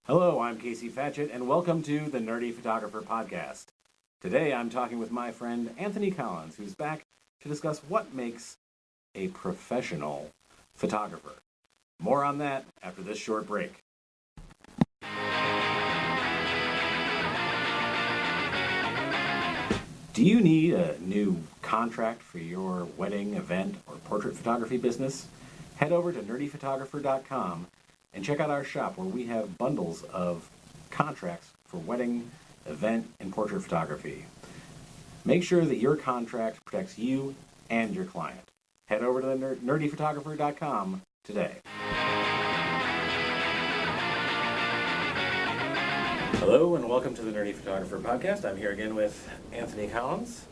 Hello, I'm Casey Fatchett, and welcome to the Nerdy Photographer Podcast. Today I'm talking with my friend Anthony Collins, who's back to discuss what makes a professional photographer. More on that after this short break. Do you need a new contract for your wedding, event, or portrait photography business? Head over to nerdyphotographer.com and check out our shop where we have bundles of contracts for wedding, event, and portrait photography. Make sure that your contract protects you and your client. Head over to nerdyphotographer.com today. Hello and welcome to the Nerdy Photographer Podcast. I'm here again with Anthony Collins.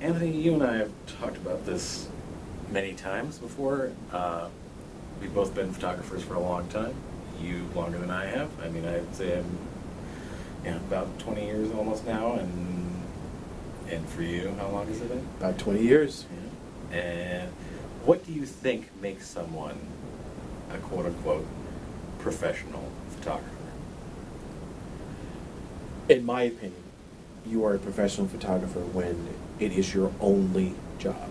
Anthony, you and I have talked about this many times before. We've both been photographers for a long time. You longer than I have. I mean, I'd say I'm about 20 years almost now, and for you, how long has it been? About 20 years. Yeah. And what do you think makes someone a quote-unquote professional photographer? In my opinion, you are a professional photographer when it is your only job.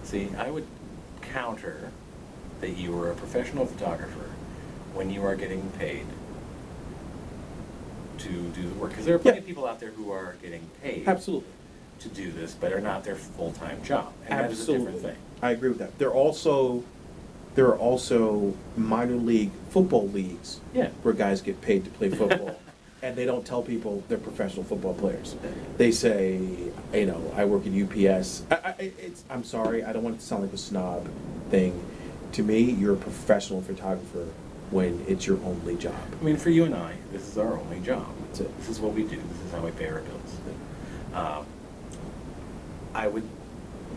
See, I would counter that you are a professional photographer when you are getting paid to do the work. Because there are plenty of people out there who are getting paid Absolutely. to do this, but are not their full-time job. And that is a Absolutely. different thing. I agree with that. There are also minor league football leagues Yeah. where guys get paid to play football. And they don't tell people they're professional football players. They say, I work at UPS. I'm sorry, I don't want it to sound like a snob thing. To me, you're a professional photographer when it's your only job. I mean, for you and I, this is our only job. That's it. This is what we do. This is how we pay our bills. I would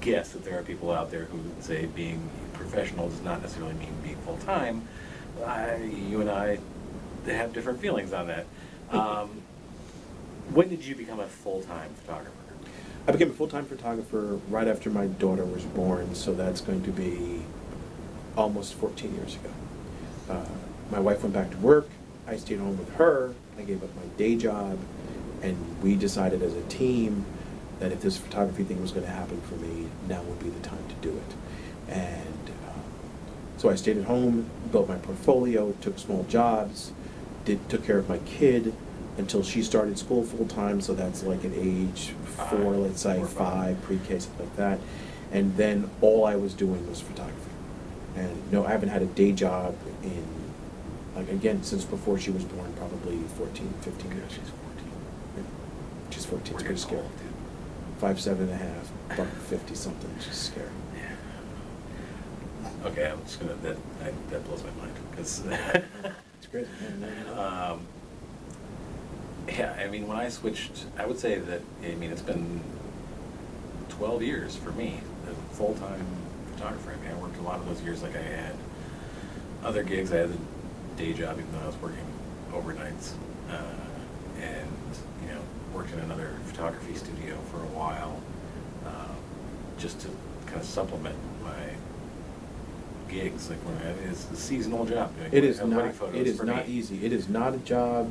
guess that there are people out there who would say being professional does not necessarily mean being full-time. You and I have different feelings on that. When did you become a full-time photographer? I became a full-time photographer right after my daughter was born, so that's going to be almost 14 years ago. My wife went back to work. I stayed home with her. I gave up my day job, and we decided as a team that if this photography thing was going to happen for me, now would be the time to do it. And so I stayed at home, built my portfolio, took small jobs, took care of my kid until she started school full-time, so that's like at age 4, let's say 5, pre-K, something like that. And then all I was doing was photography. And no, I haven't had a day job in, again, since before she was born, probably 14, 15 years. She's 14. Yeah. She's 14, it's We're pretty getting scary. old, dude. 5'7.5", buck 50 something, she's scary. Yeah. Okay, I'm just gonna, that blows my mind, because It's crazy. yeah, I mean, when I switched, I would say that, it's been 12 years for me as a full-time photographer. I mean, I worked a lot of those years, like I had other gigs. I had a day job, even though I was working overnights, and, worked in another photography studio for a while, just to kind of supplement my gigs. Like it's a seasonal job. It is wedding not. photos It is for not me. easy. It is not a job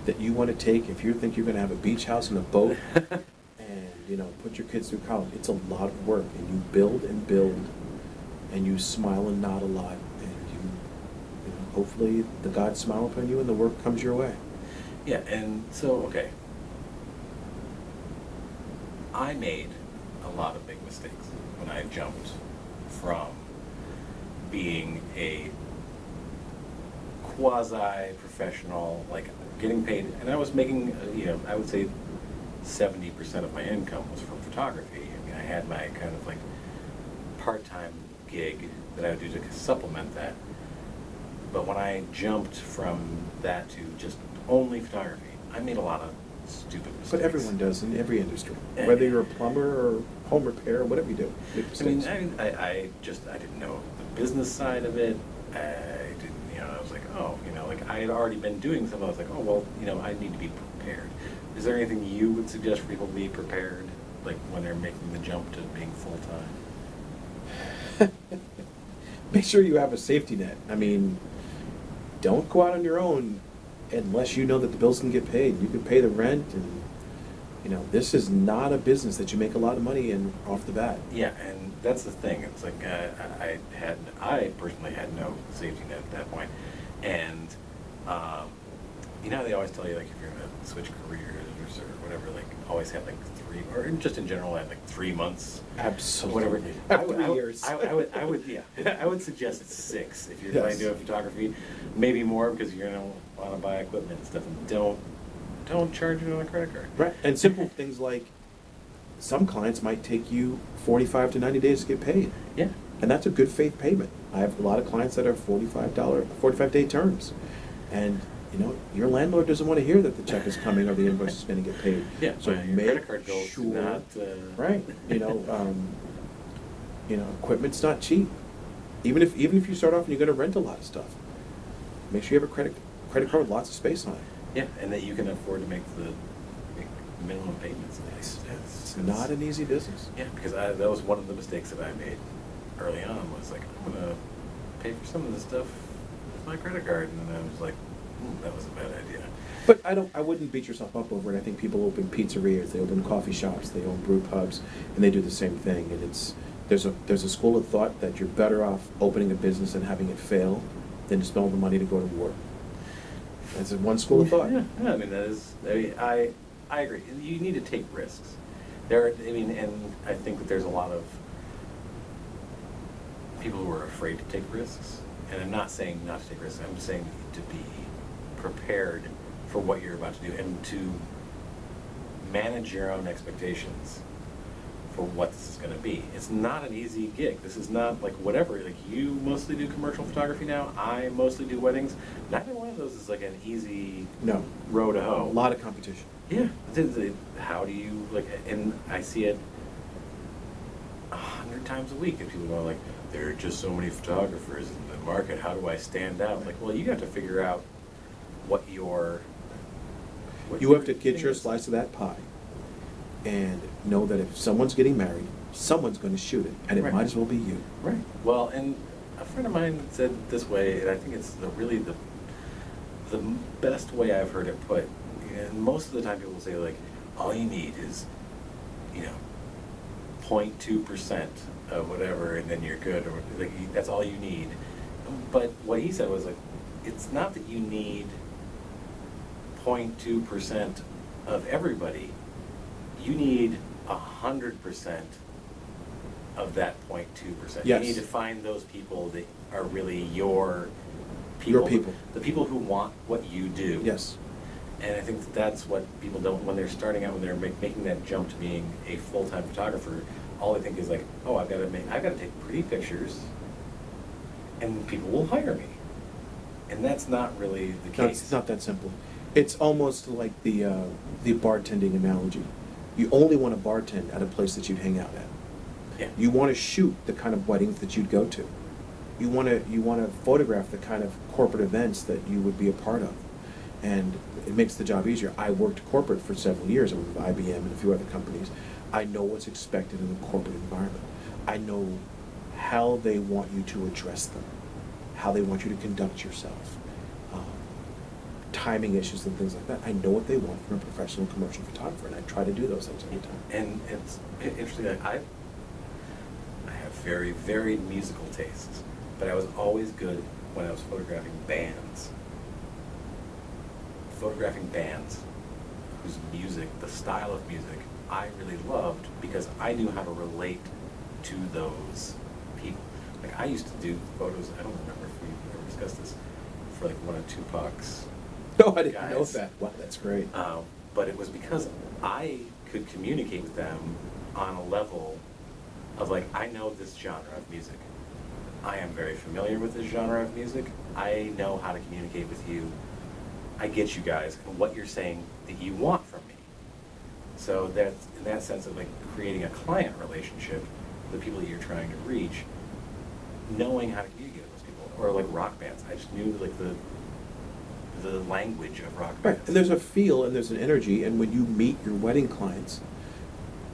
that you want to take if you think you're going to have a beach house and a boat, and put your kids through college. It's a lot of work, and you build and build, and you smile and nod a lot, and hopefully the gods smile upon you and the work comes your way. Yeah, and so, okay. I made a lot of big mistakes when I jumped from being a quasi-professional, like getting paid, and I was making, I would say 70% of my income was from photography. I mean, I had my kind of like part-time gig that I would do to supplement that. But when I jumped from that to just only photography, I made a lot of stupid mistakes. But everyone does in every industry, whether you're a plumber or home repair, whatever you do. I mean, I didn't know the business side of it. I didn't, I was like, like I had already been doing something. I was like, oh, well, I need to be prepared. Is there anything you would suggest for people to be prepared, like when they're making the jump to being full-time? Make sure you have a safety net. I mean, don't go out on your own unless you know that the bills can get paid. You can pay the rent, and this is not a business that you make a lot of money in off the bat. Yeah, and that's the thing. It's like I personally had no safety net at that point, and they always tell you like if you're gonna switch careers or whatever, like always have like 3, or just in general have like 3 months. Absolutely. Whatever. Have 3 years. I would yeah. I would suggest 6 if you're Yes. going to do photography, maybe more because you're gonna want to buy equipment and stuff. And don't charge it on a credit card. Right, and simple things like some clients might take you 45 to 90 days to get paid, Yeah. and that's a good faith payment. I have a lot of clients that are $45 terms, and your landlord doesn't want to hear that the check is coming or the invoice is going to get paid. Yeah. So your make credit card bills do sure, not. right? Equipment's not cheap. Even if you start off and you're going to rent a lot of stuff, make sure you have a credit card with lots of space on it. Yeah, and that you can afford to make the minimum payments. It's not an easy business. Yeah, because that was one of the mistakes that I made early on. Was like, I'm gonna pay for some of this stuff with my credit card, and then I was like, that was a bad idea. But I wouldn't beat yourself up over it. I think people open pizzerias, they open coffee shops, they own brew pubs, and they do the same thing. And there's a school of thought that you're better off opening a business and having it fail than to spend all the money to go to work. That's one school of thought. Yeah, I mean that is. I agree. You need to take risks. And I think that there's a lot of people who are afraid to take risks. And I'm not saying not to take risks. I'm saying to be prepared for what you're about to do and to manage your own expectations for what this is going to be. It's not an easy gig. This is not like whatever. Like you mostly do commercial photography now. I mostly do weddings. Neither one of those is like an easy row to A hoe. lot of competition. Yeah. How do you like? And I see it 100 times a week, and people go like, "There are just so many photographers in the market. How do I stand out?" Like, well, you have to figure out what your You have to get thing your is. slice of that pie and know that if someone's getting married, someone's going to shoot it, and it Right. might as well be you. Right. Well, and a friend of mine said it this way, and I think it's really the best way I've heard it put. And most of the time people say like, all you need is, 0.2% of whatever, and then you're good, or like that's all you need. But what he said was like, it's not that you need 0.2% of everybody. You need 100% of that 0.2%. Yes. You need to find those people that are really your people. Your people. The people who want what you do. Yes. And I think that's what people don't, when they're starting out, when they're making that jump to being a full-time photographer, all they think is like, oh, I've got to take pretty pictures, and people will hire me. And that's not really the No, case. it's not that simple. It's almost like the bartending analogy. You only want to bartend at a place that you'd hang out at. Yeah. You want to shoot the kind of weddings that you'd go to. You want to photograph the kind of corporate events that you would be a part of, and it makes the job easier. I worked corporate for several years. I was with IBM and a few other companies. I know what's expected in the corporate environment. I know how they want you to address them, how they want you to conduct yourself, timing issues and things like that. I know what they want from a professional commercial photographer, and I try to do those things every time. And it's interesting, like I have very varied musical tastes, but I was always good when I was photographing bands. Photographing bands whose music, the style of music, I really loved because I knew how to relate to those people. Like I used to do photos, I don't remember if we ever discussed this, for like one of Tupac's No, I didn't know guys. that. Wow, that's great. But it was because I could communicate with them on a level of like, I know this genre of music. I am very familiar with this genre of music. I know how to communicate with you. I get you guys and what you're saying that you want from me. So that's in that sense of like creating a client relationship, the people that you're trying to reach, knowing how to communicate with those people. Or like rock bands. I just knew like the language of rock Right, bands. and there's a feel and there's an energy, and when you meet your wedding clients,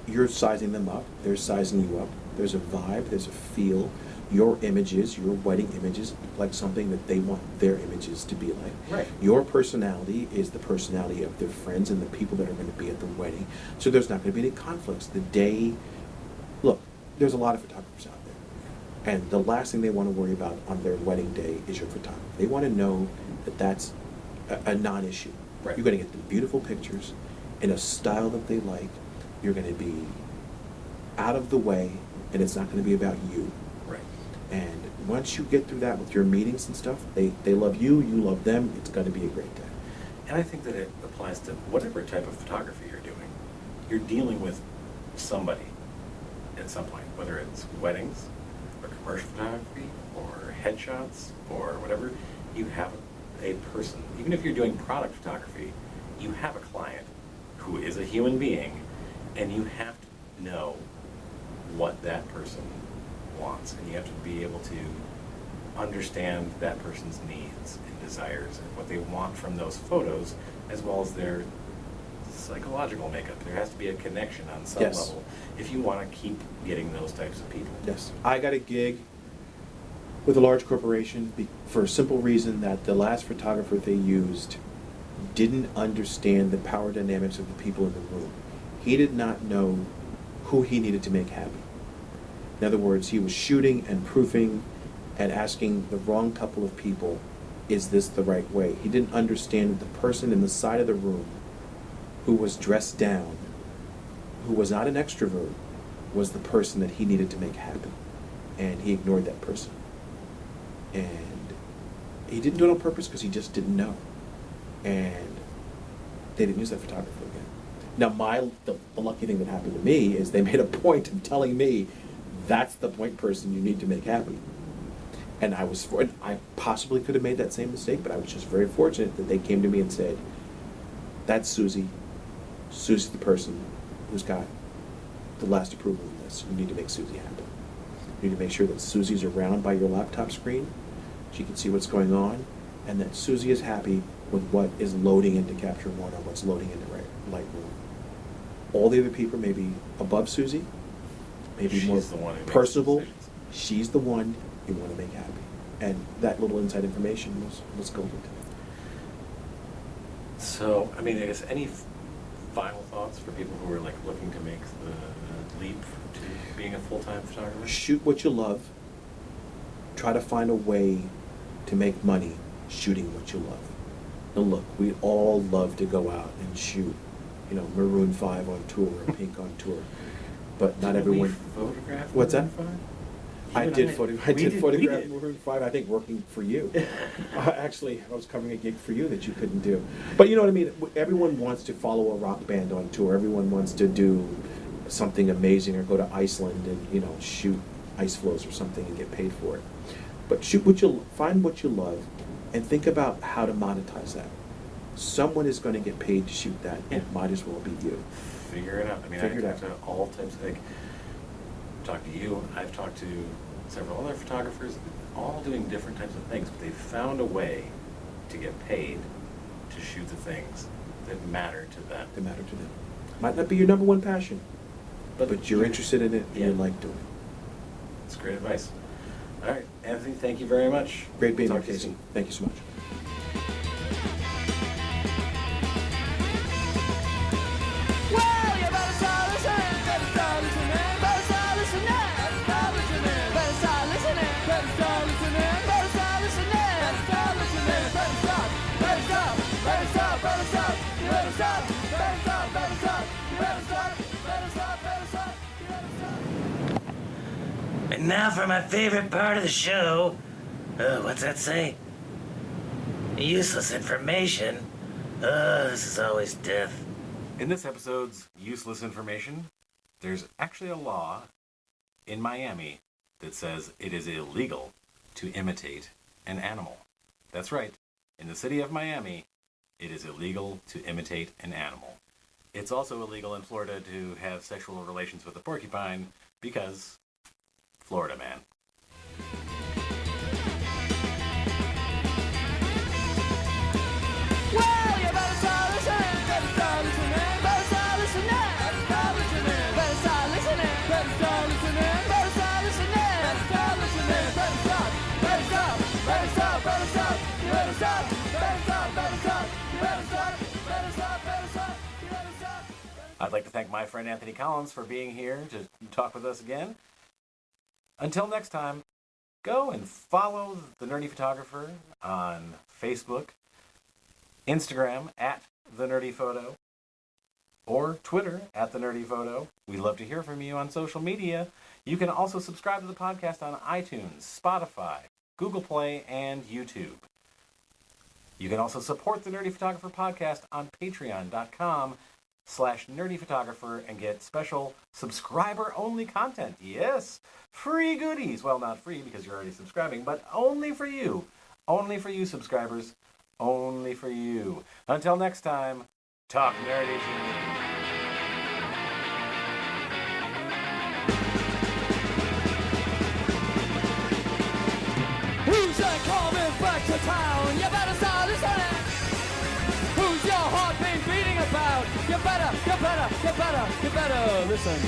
you're sizing them up, they're sizing you up. There's a vibe, there's a feel. Your images, your wedding images, like something that they want their images to be like. Right. Your personality is the personality of their friends and the people that are going to be at the wedding. So there's not going to be any conflicts. The day, look, there's a lot of photographers out there. And the last thing they want to worry about on their wedding day is your photography. They want to know that that's a non-issue. Right. You're going to get the beautiful pictures in a style that they like. You're going to be out of the way, and it's not going to be about you. Right. And once you get through that with your meetings and stuff, they love you, you love them, it's going to be a great day. And I think that it applies to whatever type of photography you're doing. You're dealing with somebody at some point, whether it's weddings or commercial photography or headshots or whatever. You have a person. Even if you're doing product photography, you have a client who is a human being, and you have to know what that person wants, and you have to be able to understand that person's needs and desires and what they want from those photos, as well as their psychological makeup. There has to be a connection on some Yes. level if you want to keep getting those types of people. Yes. I got a gig with a large corporation for a simple reason that the last photographer they used didn't understand the power dynamics of the people in the room. He did not know who he needed to make happy. In other words, he was shooting and proofing and asking the wrong couple of people, is this the right way? He didn't understand that the person in the side of the room who was dressed down, who was not an extrovert, was the person that he needed to make happy. And he ignored that person. And he didn't do it on purpose because he just didn't know. And they didn't use that photographer again. Now, the lucky thing that happened to me is they made a point of telling me that's the point person you need to make happy. And I possibly could have made that same mistake, but I was just very fortunate that they came to me and said, that's Susie. Susie's the person who's got the last approval of this. You need to make Susie happy. You need to make sure that Susie's around by your laptop screen. She can see what's going on, and that Susie is happy with what is loading into Capture One or what's loading into Lightroom. All the other people may be above Susie, maybe She's more the one who makes personable. decisions. She's the one you want to make happy. And that little inside information was golden to me. So, I mean, I guess any final thoughts for people who are like looking to make the leap to being a full-time photographer? Shoot what you love. Try to find a way to make money shooting what you love. Now look, we all love to go out and shoot, Maroon 5 on tour or Pink on tour, but not Didn't everyone. we photograph What's that? Maroon 5? I You and did we photograph did. Maroon 5, I think, working for you. Actually, I was covering a gig for you that you couldn't do. But you know what I mean? Everyone wants to follow a rock band on tour. Everyone wants to do something amazing or go to Iceland and, shoot ice floes or something and get paid for it. But find what you love and think about how to monetize that. Someone is going to get paid to shoot that. Yeah. It might as well be you. Figure it out. I mean, Figure it I've talked out. to all types, talked to you, I've talked to several other photographers, all doing different types of things, but they've found a way to get paid to shoot the things that matter to them. They matter to them. Might not be your number one passion, but you're interested in it and Yeah. you like doing it. It's great advice. All right, Anthony, thank you very much. Great being here, Talk to you Casey. soon. Thank you so much. Well, you better start listening, better start listening, better start listening, better start listening, better start listening, better start listening, better start listening, better start listening, better start, better start, better start, better start, you better start, better start, better start, you better start, better start, better start, you better start. And now for my favorite part of the show. What's that say? Useless information. This is always death. In this episode's useless information, there's actually a law in Miami that says it is illegal to imitate an animal. That's right. In the city of Miami, it is illegal to imitate an animal. It's also illegal in Florida to have sexual relations with a porcupine because Florida, man. Well, you better start listening, better start listening, better start listening, better start listening, better start listening, better start listening, better start listening, better start listening, like to thank my friend Anthony Collins for being here to talk with us again. Until next time, go and follow The Nerdy Photographer on Facebook, Instagram @TheNerdyPhoto, or Twitter @TheNerdyPhoto. We'd love to hear from you on social media. You can also subscribe to the podcast on iTunes, Spotify, Google Play, and YouTube. You can also support the Nerdy Photographer podcast on patreon.com/nerdyphotographer and get special subscriber-only content. Yes, free goodies. Well, not free because you're already subscribing, but only for you. Only for you, subscribers. Only for you. Until next time, talk nerdy to me. Who's that coming back to town? You better start listening. Who's your heart been beating about? You better listen.